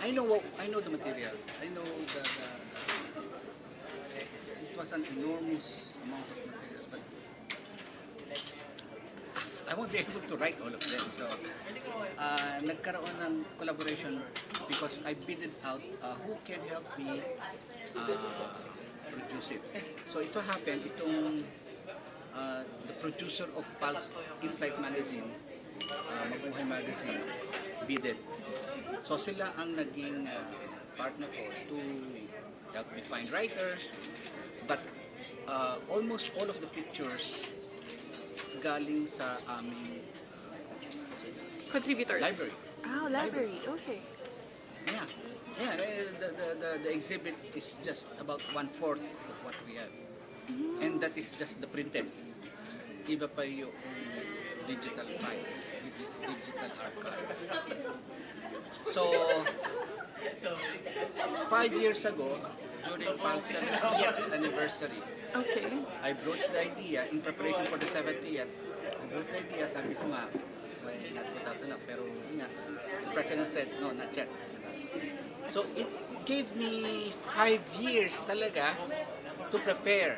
I know the material. I know it was an enormous amount of materials, but I won't be able to write all of them. So, nagkaroon ng collaboration because I bidded out who can help me produce it. So, ito happened, the producer of Pulse In-Flight Magazine, Mabuhay Magazine, bidded. So, sila ang naging partner ko to help me find writers, but almost all of the pictures galing sa aming Contributors. library. Oh, library. Okay. Yeah. Yeah, the exhibit is just about 1/4 of what we have. And that is just the printed. Iba pa yung digital files, digital archive. So, 5 years ago, during PAL's 70th anniversary, Okay. I broached the idea in preparation for the 70th. I broached the idea, sabi ko nga, why not put out enough, pero nga, the president said, no, not yet. So it gave me 5 years talaga to prepare.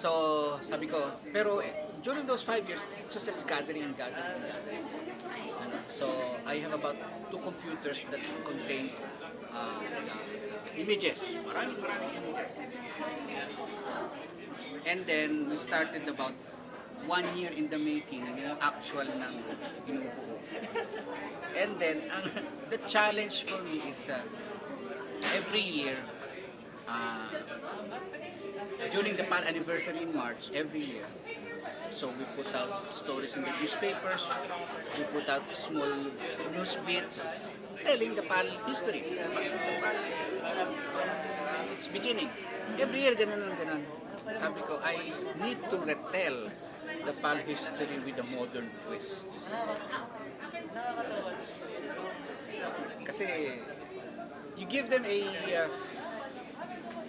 So sabi ko, pero during those 5 years, it was just gathering and gathering and gathering. So I have about 2 computers that contain images, maraming images. And then we started about 1 year in the making, yung actual ng binubuo. And then the challenge for me is every year, during the PAL anniversary in March, every year, so we put out stories in the newspapers, we put out small news bits telling the PAL history, the PAL, its beginning. Every year, ganun. Sabi ko, I need to retell the PAL history with a modern twist. Kasi, you give them a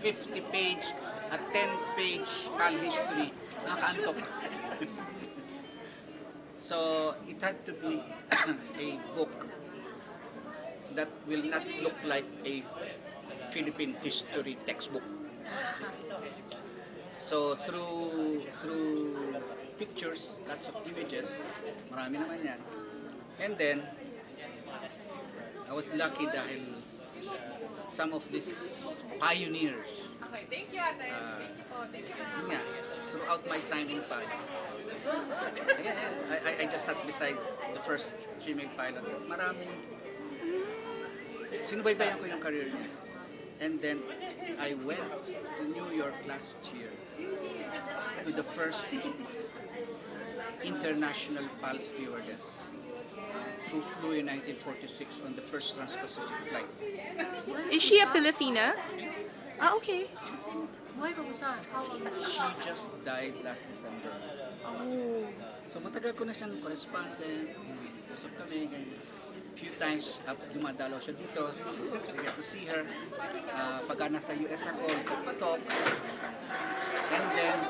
50-page, a 10-page PAL history, nakakaantok. So, it had to be a book that will not look like a Philippine history textbook. So, through pictures, lots of images, marami naman yan. And then, I was lucky dahil some of these pioneers, Thank you, Ate. Thank you, ma'am. yun nga, throughout my time in PAL, I just sat beside the first female pilot. Marami, sinubaybayan ko yung career niya. And then, I went to New York last year to the first international PAL stewardess who flew in 1946 on the first Trans-Pacific flight. Is she a Filipina? Ah, okay. She just died last December. Oh. So matagal ko na siyang correspondent, usap kami, ganyan. Few times dumadalaw siya dito, I get to see her. Pagka nasa US ako, we get to talk. And then,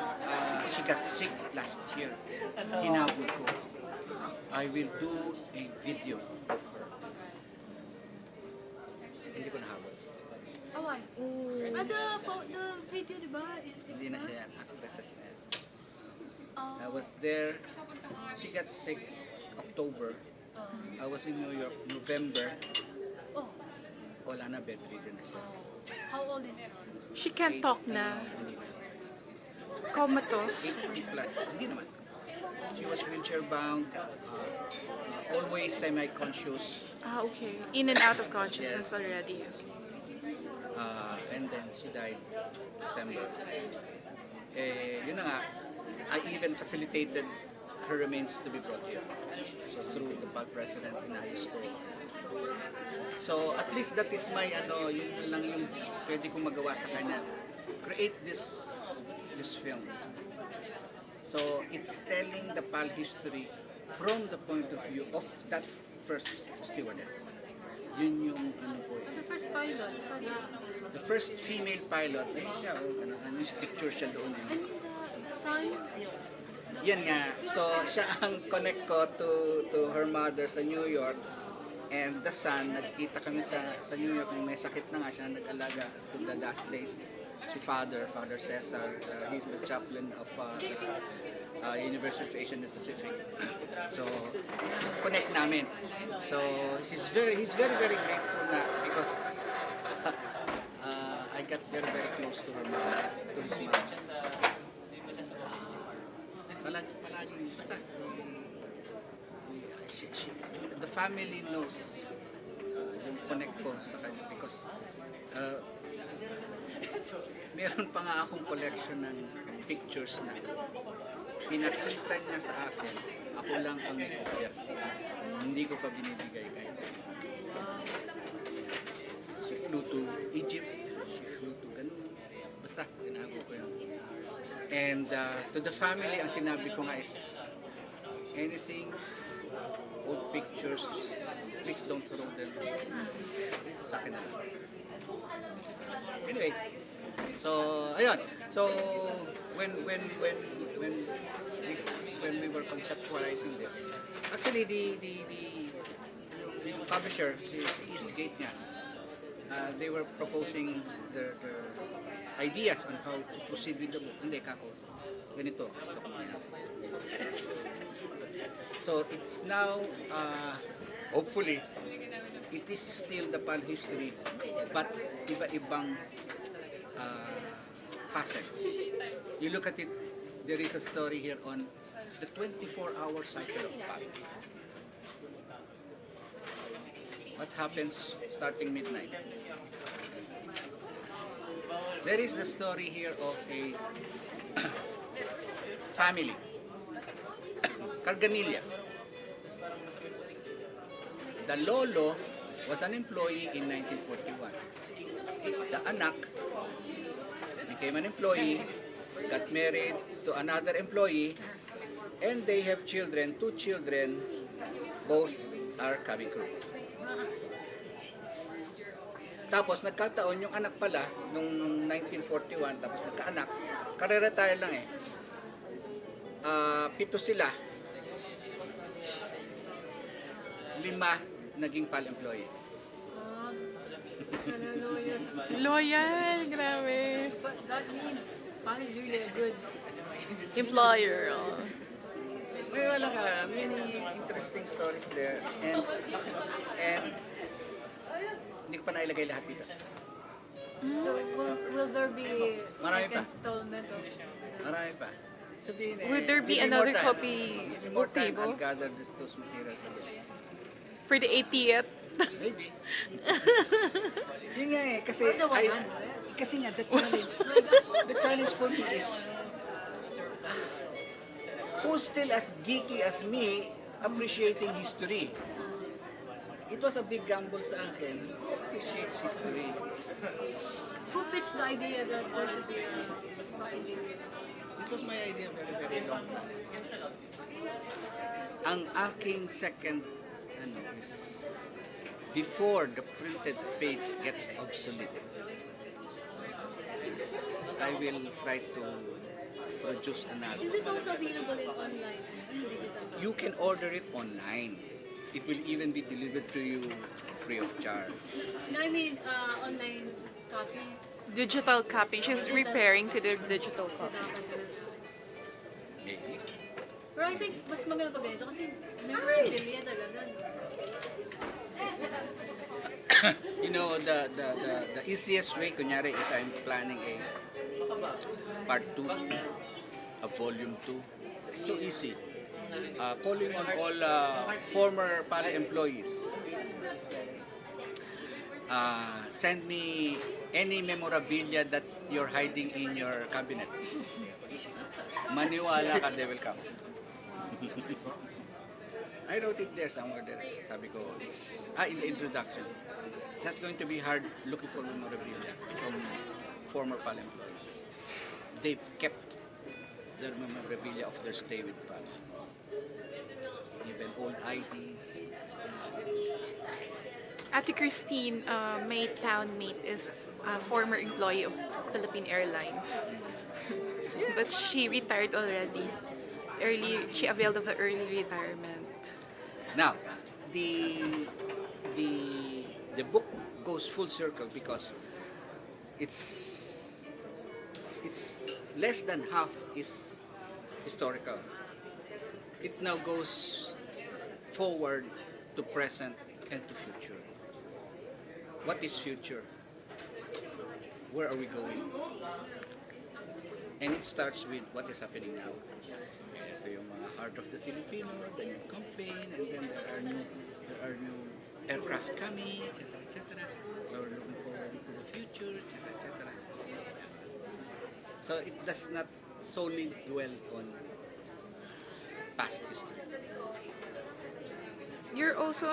she got sick last year. Hinabol ko. I will do a video of her. Hindi ko nahabol. Oh, why? The video, di ba? Hindi na siya yan. Actresses na yan. Oh. I was there. She got sick October. I was in New York November. Oh, Wala na, bedridden na siya. how old is she? She can't talk na. Hindi na. Comatose. 80 plus. Hindi naman. She was wheelchair bound, always semi-conscious, Ah, okay. In and out of consciousness already. Okay. and then she died December. Yun na nga, I even facilitated her remains to be brought here. So through the PAL president in high school. So at least that is my yun lang yung pwede kong magawa sa kanya. Create this film. So it's telling the PAL history from the point of view of that first stewardess. Yun yung po. The first pilot. The first female pilot, ayun siya, yung picture siya doon. And the son? Yan nga, so siya ang connect ko to her mother sa New York. And the son, nagkita kami sa New York, may sakit na nga siya, nag-alaga to the last days. Si Father Cesar, he's the chaplain of University of Asia and the Pacific. So, connect namin. So, he's very grateful na because I got very close to her mom, to his mom. Palaging, basta, the family knows yung connect ko sa kanya because meron pa nga akong collection ng pictures na pinakita niya sa akin, ako lang ang may kopya. Hindi ko pa binibigay kay she flew to Egypt, she flew to ganun. Basta, tinago ko yun. And to the family, ang sinabi ko nga is, anything, old pictures, please don't throw them. Sa akin na lang. Anyway, so ayun. So when we were conceptualizing this, actually the publisher, si Eastgate niya, they were proposing their ideas on how to proceed with the book. Hindi, kako, ganito. Gusto ko yan. So it's now, hopefully, it is still the PAL history, but iba-ibang facets. You look at it, there is a story here on the 24-hour cycle of PAL. What happens starting midnight? There is the story here of a family, Carganilla. The lolo was an employee in 1941. The anak became an employee, got married to another employee, and they have children, 2 children, both are cabin crew. Tapos nagkataon yung anak pala nung 1941, tapos nagkaanak, kare-retire lang eh. 7 sila, 5 naging PAL employee. Loyal, grabe. But that means PAL is really a good. Employer. Oh. May wala ka, many interesting stories there. And hindi ko pa nailagay lahat dito. So will there be Marami second pa. installment of? Marami pa. Sabihin eh, Would there be give me another more time. copy Give me book more time, table? I'll gather those materials again. For the 80th? Maybe. Yun nga eh, kasi, Or the 100. kasi nga, the challenge for me is, who's still as geeky as me appreciating history? It was a big gamble sa akin. Who appreciates history? Who pitched the idea that there should be a binding? It was my idea very long time. Ang aking second is before the printed page gets obsolete, I will try to produce another. Is this also available in online and digital? You can order it online. It will even be delivered to you free of charge. No, I mean online copy. Digital copy. She's repairing to the digital So copy. dapat Maybe. Pero I think mas maganda pa ganito kasi memorabilia talaga. You know, the easiest way, kunyari, if I'm planning a part 2, a volume 2, so easy. Calling on all former PAL employees. Send me any memorabilia that you're hiding in your cabinet. Maniwala ka, they will come. I wrote it there somewhere there. Sabi ko, in the introduction. It's not going to be hard looking for memorabilia from former PAL employees. They've kept their memorabilia of their stay with PAL. Even old IDs. Ate Christine, my townmate, is a former employee of Philippine Airlines. But she retired already. She availed of the early retirement. Now, the the book goes full circle because it's less than half is historical. It now goes forward to present and to future. What is future? Where are we going? And it starts with what is happening now. Ito yung mga Heart of the Filipino, the new campaign, and then there are new aircraft coming, etc., etc. So we're looking forward to the future, etc., etc. So it does not solely dwell on past history. You're also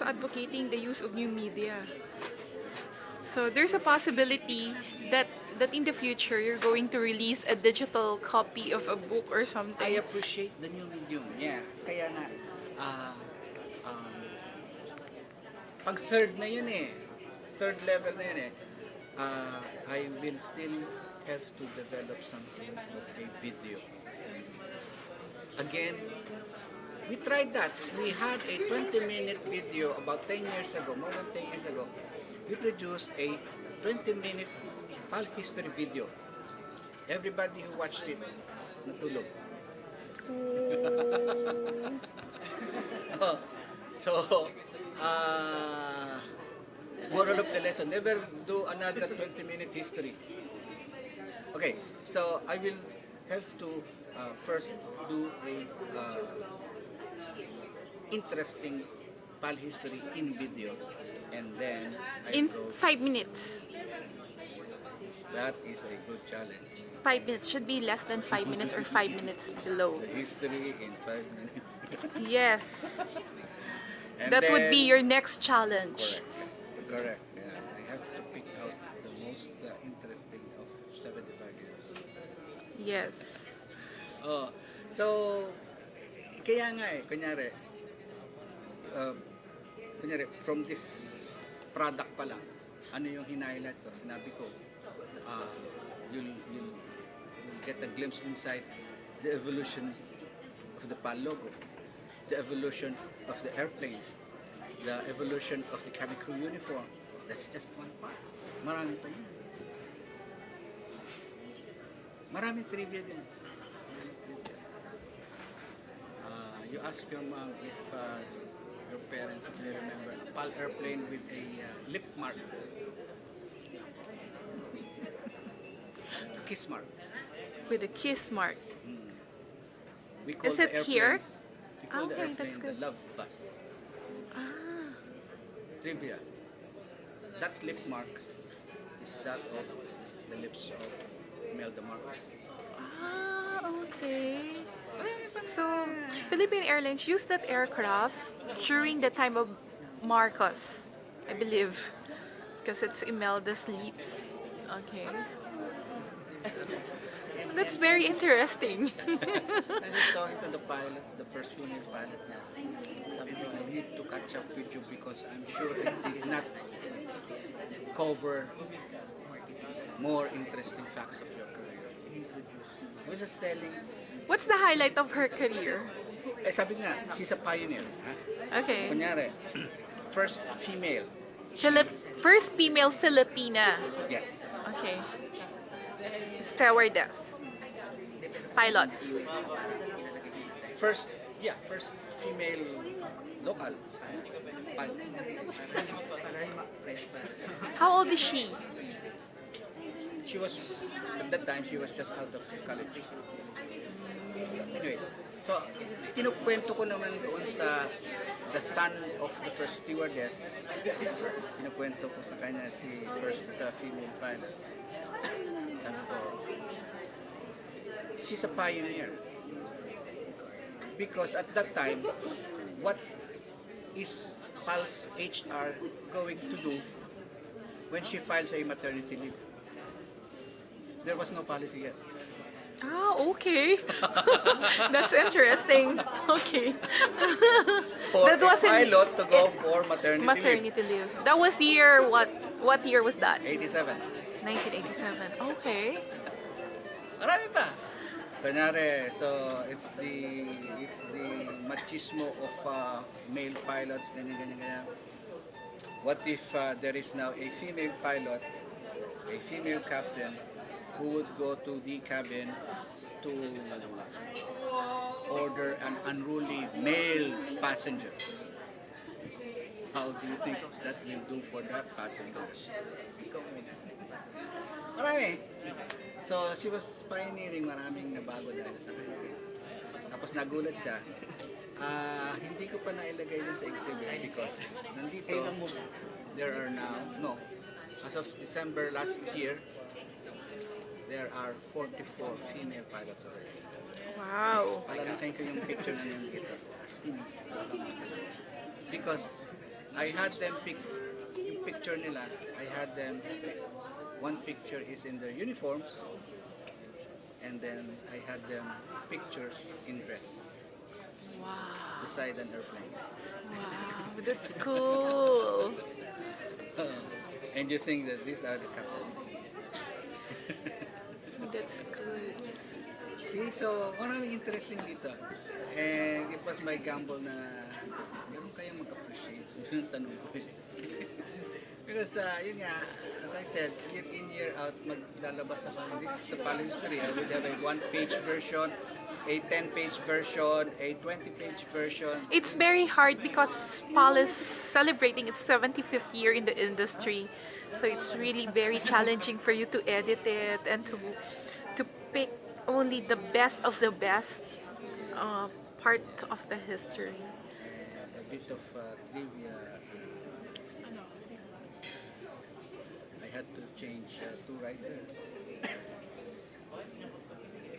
advocating the use of new media. So there's a possibility that in the future you're going to release a digital copy of a book or I something. appreciate the new medium. Yeah, kaya nga, um, pag third na yun eh, third level na yun eh, I will still have to develop something of a video. Again, we tried that. We had a 20-minute video about 10 years ago, more than 10 years ago. We produced a 20-minute PAL history video. Everybody who watched it, natulog. So, moral of the lesson, never do another 20-minute history. Okay, so I will have to first do a interesting PAL history in video, and then I In go. 5 minutes. That is a good challenge. 5 minutes should be less than 5 minutes or 5 minutes below. The history in 5 minutes. Yes. And That would be then- your next challenge. Correct. Correct. Yeah, I have to pick out the most interesting of 75 years. Yes. Oh, so kaya nga eh, kunyari from this product pa lang, ano yung hinighlight ko? Sinabi ko, you'll get a glimpse inside the evolution of the PAL logo, the evolution of the airplanes, the evolution of the cabin crew uniform. That's just one part. Marami pa yun. Maraming trivia din. You ask your mom if your parents may remember a PAL airplane with a lip mark. A kiss mark. With a kiss mark. We call Is the it airplane, here? We call the Okay, airplane that's good. the love bus. Ah. Trivia. That lip mark is that of the lips of Imelda Marcos. Ah, okay. So, Philippine Airlines used that aircraft during the time of Marcos, I believe. Because it's Imelda's lips. Okay. That's very interesting. I was talking to the pilot, the first female pilot na, sabi ko, I need to catch up with you because I'm sure I did not cover more interesting facts of your career. I was just telling, What's the highlight of her career? sabi nga, she's a pioneer. Ha? Okay. Kunyari, first female. First female Filipina. Yes. Okay. Stewardess. Pilot. First female local pilot. How old is she? She was, at that time, she was just out of college. Anyway, so, kinukwento ko naman doon sa the son of the first stewardess. Kinukwento ko sa kanya si first female pilot. Sabi ko, she's a pioneer. Because at that time, what is PAL's HR going to do when she files a maternity leave? There was no policy yet. Ah, okay. That's interesting. Okay. For That a was in- pilot to go for maternity leave. Maternity leave. That was year what? What year was that? 87. 1987. Okay. Marami pa. Kunyari, so it's the machismo of male pilots, ganyan. what if there is now a female pilot, a female captain, who would go to the cabin to order an unruly male passenger? How do you think that will do for that passenger? Marami. So, she was pioneering, maraming nabago dahil sa kanya. Tapos nagulat siya. Hindi ko pa nailagay dun sa exhibit because nandito, there are now, no, as of December last year, there are 44 female pilots already. Wow. Palalakin ko yung picture na nandito. As in, because I had them pick yung picture nila. I had them, one picture is in their uniforms, and then I had them pictures in dress Wow. beside an airplane. Wow. That's cool. And you think that these are the captains. That's good. See, so maraming interesting dito. And it was my gamble na meron kayang mag-appreciate. Yun ang tanong ko. Because yun nga, as I said, year in, year out, maglalabas ako. This is the Palo history. I will have a 1-page version, a 10-page version, a 20-page version. It's very hard because PAL is celebrating its 75th year in the industry. So it's really very challenging for you to edit it and to pick only the best of the best part of the history. And a bit of trivia. I had to change 2 writers.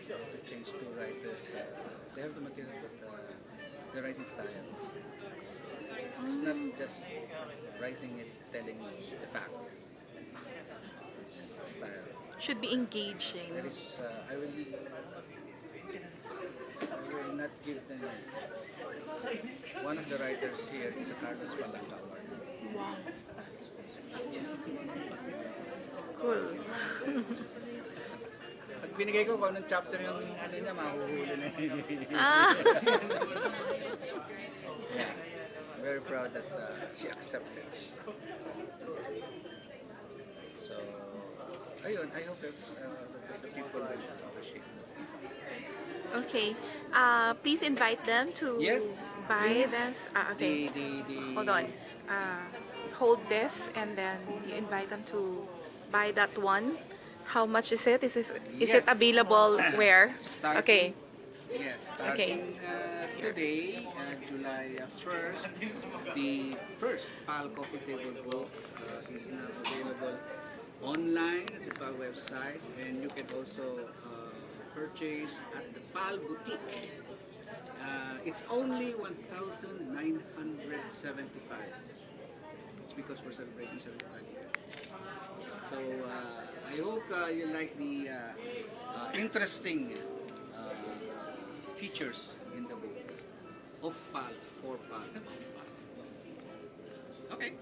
To change 2 writers. They have the material, but the writing style. It's not just writing it, telling the facts. It's style. Should be engaging. There is, I will not give them. One of the writers here is a Carlos Palanca Award. Wow. Cool. Pag binigay ko kung anong chapter yung ano niya, mahuhuli na yun. Ah. Yeah. I'm very proud that she accepted. So, ayun, I hope that the people will appreciate it. Okay. Please invite them to Yes, buy please. this. Okay. Hold on. Hold this and then you invite them to buy that one. How much is it? Is it Yes. available where? Starting- Okay. Yes, starting Okay. today, July 1st, the first PAL Coffee Table book is now available online at the PAL website, and you can also purchase at the PAL Boutique. It's only 1,975. It's because we're celebrating 75 years. So I hope you like the interesting features in the book of PAL, for PAL. Okay.